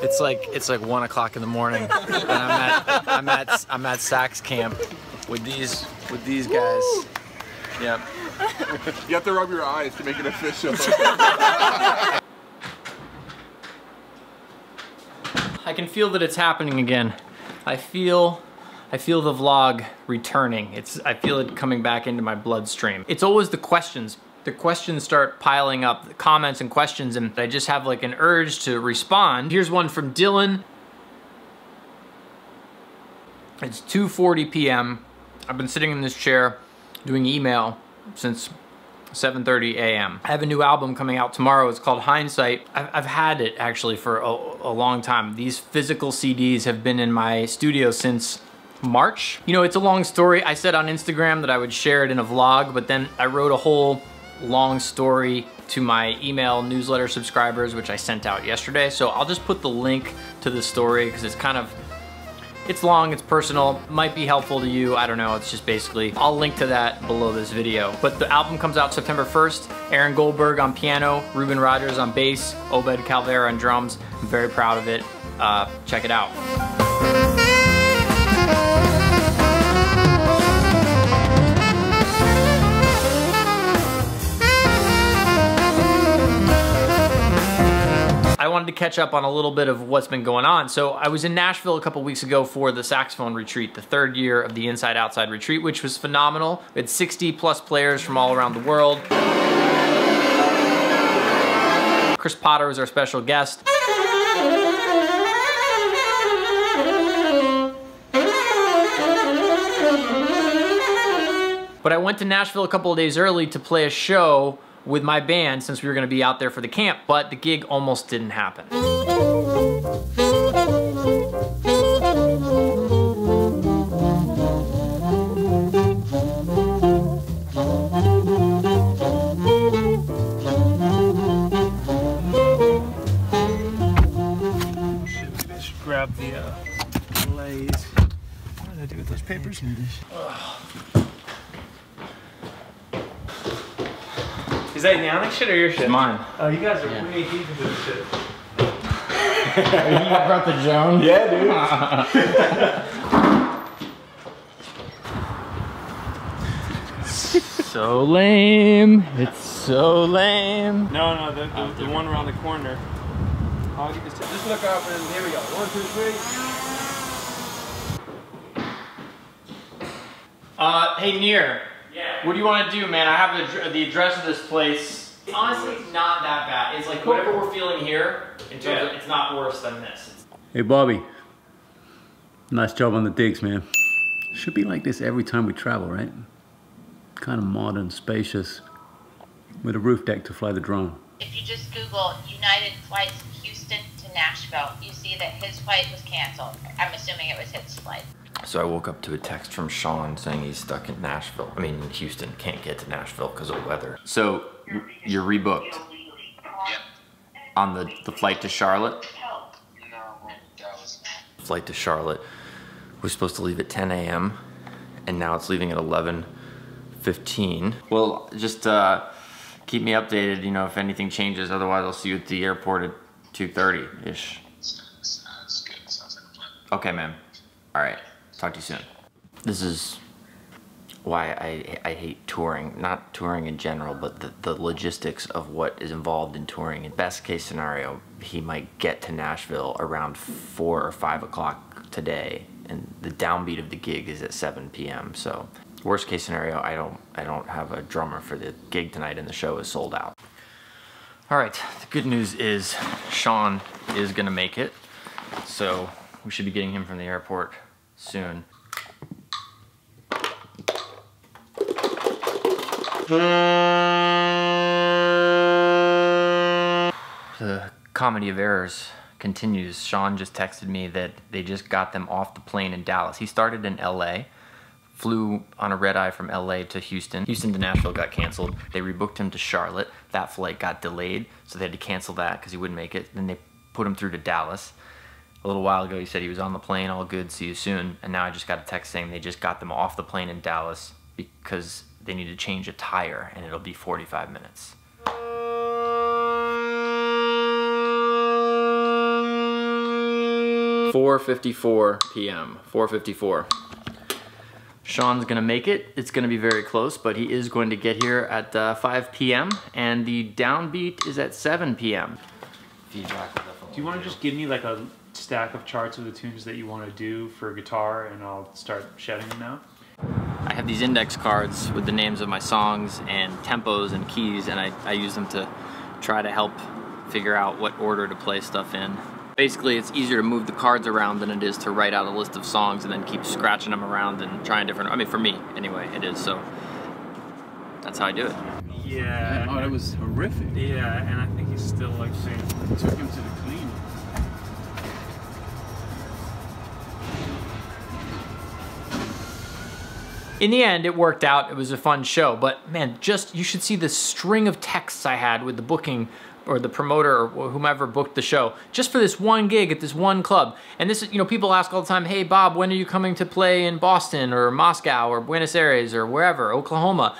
It's like 1 o'clock in the morning, and I'm at sax camp with these guys. Yep. You have to rub your eyes to make it official. I can feel that it's happening again. I feel the vlog returning. I feel it coming back into my bloodstream. It's always the questions. The questions start piling up, the comments and questions, and I just have like an urge to respond. Here's one from Dylan. It's 2:40 p.m. I've been sitting in this chair doing email since 7:30 a.m. I have a new album coming out tomorrow. It's called Hindsight. I've had it actually for a long time. These physical CDs have been in my studio since March. You know, it's a long story. I said on Instagram that I would share it in a vlog, but then I wrote a whole long story to my email newsletter subscribers, which I sent out yesterday. So I'll just put the link to the story because it's long, it's personal, might be helpful to you, I don't know, it's just basically, I'll link to that below this video. But the album comes out September 1st, Aaron Goldberg on piano, Ruben Rogers on bass, Obed Calvera on drums. I'm very proud of it, check it out. I wanted to catch up on a little bit of what's been going on. So I was in Nashville a couple weeks ago for the saxophone retreat, the 3rd year of the Inside Outside retreat, which was phenomenal. We had 60 plus players from all around the world. Chris Potter was our special guest. But I went to Nashville a couple of days early to play a show with my band since we were gonna be out there for the camp, but the gig almost didn't happen. Should grab the lays. What did I do with those papers? Is that Yannick's shit or your shit? Mine. Oh, you guys are way deep into this shit. You brought the Joan? Yeah, dude. So lame. It's so lame. No, the one around the corner. I'll get this. Just look up and here we go. 1, 2, 3. Hey, Near. Yeah. What do you want to do, man? I have the address of this place. Honestly, it's not that bad. It's like whatever we're feeling here, in terms of, it's not worse than this. Hey Bobby, nice job on the digs, man. Should be like this every time we travel, right? Kind of modern, spacious, with a roof deck to fly the drone. If you just Google United flights Houston to Nashville, you see that his flight was canceled. I'm assuming it was his flight. So I woke up to a text from Sean saying he's stuck in Nashville. I mean, Houston, can't get to Nashville because of weather. So you're rebooked? Yep. On the flight to Charlotte? No, that was not. Flight to Charlotte was supposed to leave at 10 a.m. and now it's leaving at 11:15. Well, just keep me updated, you know, if anything changes. Otherwise, I'll see you at the airport at 2:30-ish. Sounds good. Sounds like a plan. Okay, man. All right. Talk to you soon. This is why I hate touring. Not touring in general, but the logistics of what is involved in touring. In best case scenario, he might get to Nashville around 4 or 5 o'clock today, and the downbeat of the gig is at 7 p.m. So worst case scenario, I don't have a drummer for the gig tonight, and the show is sold out. All right, the good news is Sean is gonna make it, so we should be getting him from the airport soon. The comedy of errors continues. Sean just texted me that they just got them off the plane in Dallas. He started in LA, flew on a red eye from LA to Houston. Houston to Nashville got canceled. They rebooked him to Charlotte. That flight got delayed, so they had to cancel that because he wouldn't make it. Then they put him through to Dallas. A little while ago, he said he was on the plane, all good, see you soon. And now I just got a text saying they just got them off the plane in Dallas because they need to change a tire and it'll be 45 minutes. 4:54 p.m. 4:54. Sean's gonna make it. It's gonna be very close, but he is going to get here at 5 p.m. and the downbeat is at 7 p.m. Feedback. Do you want to just give me like a stack of charts of the tunes that you want to do for guitar, and I'll start shouting them out? I have these index cards with the names of my songs and tempos and keys, and I use them to try to help figure out what order to play stuff in. Basically, it's easier to move the cards around than it is to write out a list of songs and then keep scratching them around and trying different. I mean, for me, anyway, it is. So that's how I do it. Yeah. Oh, that was horrific. Yeah, and I think he's still like saying. Took him to the clean. In the end, it worked out. It was a fun show, but man, just you should see the string of texts I had with the booking or the promoter or whomever booked the show just for this one gig at this one club. And this is, you know, people ask all the time, hey Bob, when are you coming to play in Boston or Moscow or Buenos Aires or wherever, Oklahoma?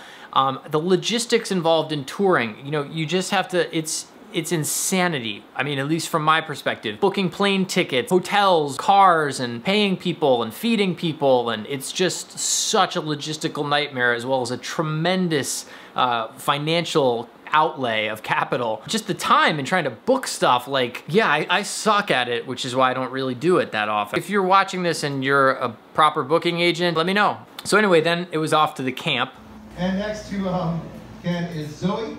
The logistics involved in touring, you know, you just have to, it's insanity. I mean, at least from my perspective. Booking plane tickets, hotels, cars, and paying people and feeding people, and it's just such a logistical nightmare as well as a tremendous financial outlay of capital. Just the time and trying to book stuff, like, yeah, I suck at it, which is why I don't really do it that often. If you're watching this and you're a proper booking agent, let me know. So anyway, then it was off to the camp. And next to Ken is Zoe.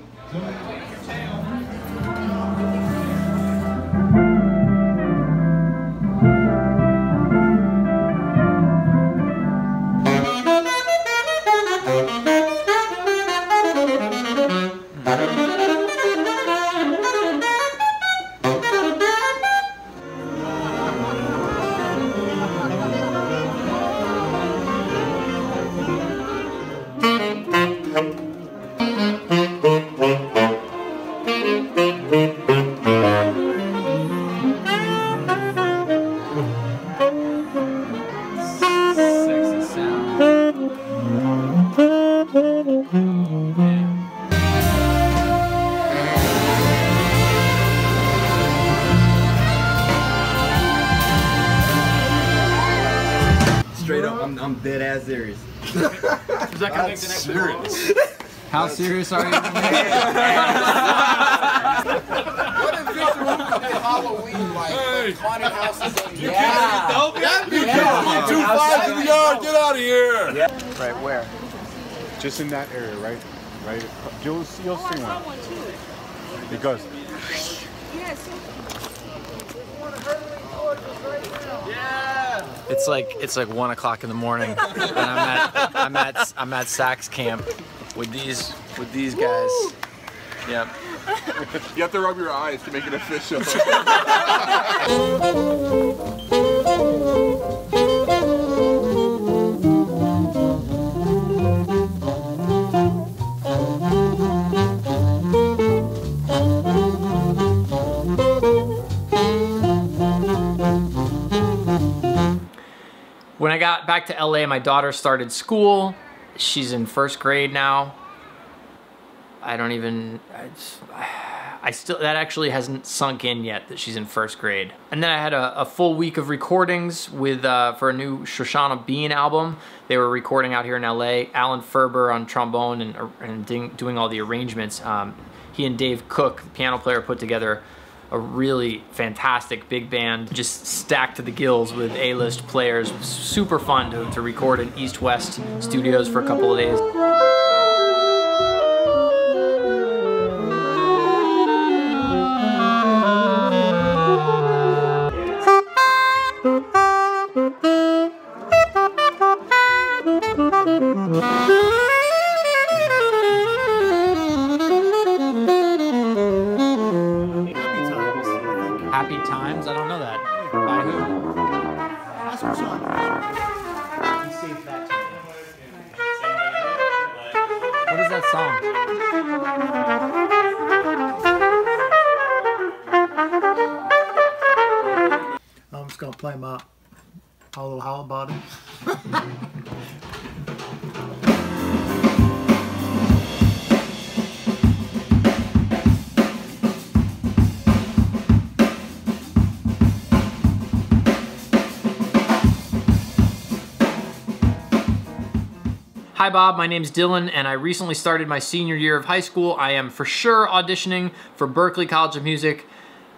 Straight up, I'm dead ass serious. Is that gonna make the next serious? How serious are you? What if Victor Luke did Halloween, like haunted houses? Yeah. That'd be cool. 2 5 in the yard. Get out of here. Right where? Just in that area, right? Right. You'll see one. It goes. It's like 1 o'clock in the morning, and I'm at sax camp with these guys. Yep. You have to rub your eyes to make it official. When I got back to LA, my daughter started school. She's in 1st grade now. That actually hasn't sunk in yet that she's in 1st grade. And then I had a full week of recordings with for a new Shoshana Bean album. They were recording out here in LA. Alan Ferber on trombone and doing all the arrangements. He and Dave Cook, the piano player, put together a really fantastic big band, just stacked to the gills with A-list players. Super fun to record in East West studios for a couple of days. Happy Times? I don't know that. By who? What is that song? I'm just gonna play my little howl body. Hi Bob, my name's Dylan and I recently started my senior year of high school. I am for sure auditioning for Berklee College of Music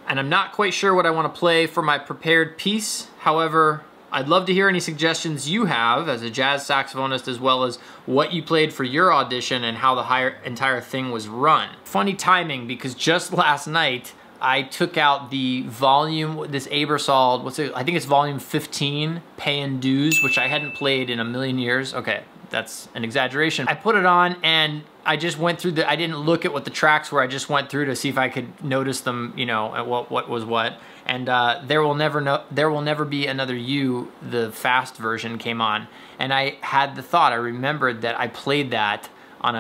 and I'm not quite sure what I want to play for my prepared piece. However, I'd love to hear any suggestions you have as a jazz saxophonist, as well as what you played for your audition and how the entire thing was run. Funny timing, because just last night I took out the volume, this Aebersold, I think it's volume 15, Pay and Dues, which I hadn't played in a million years. Okay, that's an exaggeration. I put it on and I just went through I didn't look at what the tracks were, I just went through to see if I could notice them, you know, at what was what. And There Will Never Be Another You, the fast version came on. And I had the thought, I remembered that I played that on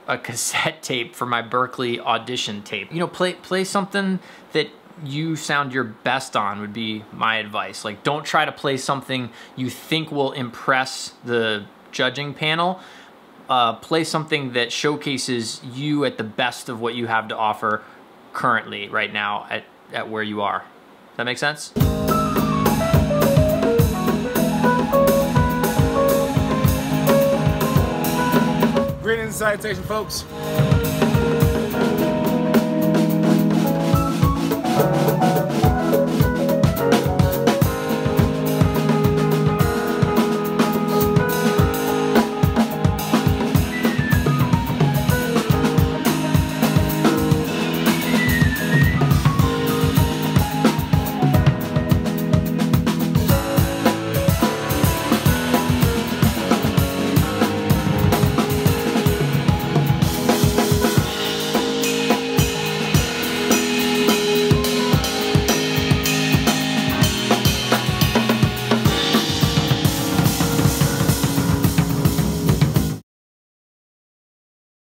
a cassette tape for my Berklee audition tape. You know, play something that you sound your best on would be my advice. Like, don't try to play something you think will impress the judging panel. Play something that showcases you at the best of what you have to offer currently, right now, at where you are. Does that make sense? Greetings and salutation, folks.